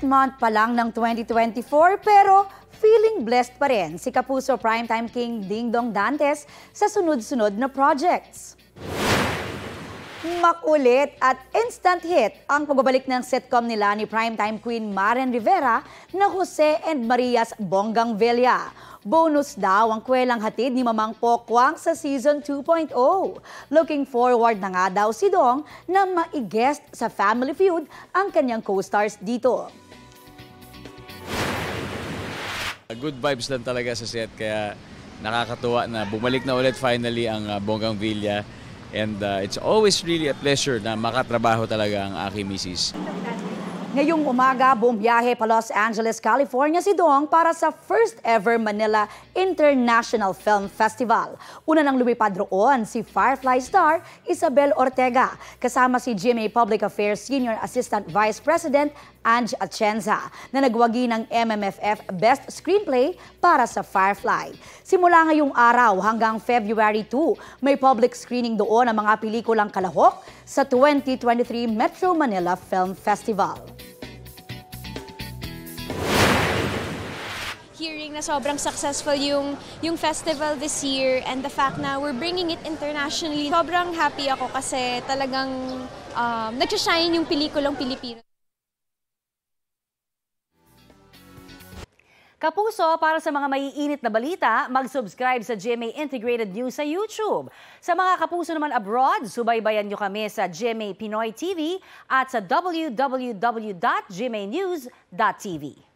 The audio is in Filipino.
month pa lang ng 2024 pero feeling blessed pa rin si Kapuso Primetime King Dingdong Dantes sa sunod-sunod na projects. Makulit at instant hit ang pagbabalik ng sitcom nila ni Primetime Queen Maren Rivera na Jose and Maria's Bonggang Villa. Bonus daw ang kwelang hatid ni Mamang Pokwang sa Season 2.0. Looking forward na nga daw si Dong na mai-guest sa Family Feud ang kanyang co-stars dito. Good vibes lang talaga sa set kaya nakakatuwa na bumalik na ulit finally ang Bonggang Villa. And it's always really a pleasure na makatrabaho talaga ang aking misis. Ngayong umaga, bumiyahe pa Los Angeles, California si Dong para sa first ever Manila International Film Festival. Una nang lumipad roon si Firefly star Isabel Ortega kasama si GMA Public Affairs Senior Assistant Vice President Ange Atienza na nagwagi ng MMFF Best Screenplay para sa Firefly. Simula ngayong araw hanggang February 2, may public screening doon ang mga pelikulang kalahok sa 2023 Metro Manila Film Festival. Hearing na sobrang successful yung festival this year and the fact na we're bringing it internationally. Sobrang happy ako kasi talagang nag-shine yung pelikulang Pilipino. Kapuso, para sa mga maiinit na balita, mag-subscribe sa GMA Integrated News sa YouTube. Sa mga kapuso naman abroad, subaybayan nyo kami sa GMA Pinoy TV at sa www.gmanews.tv.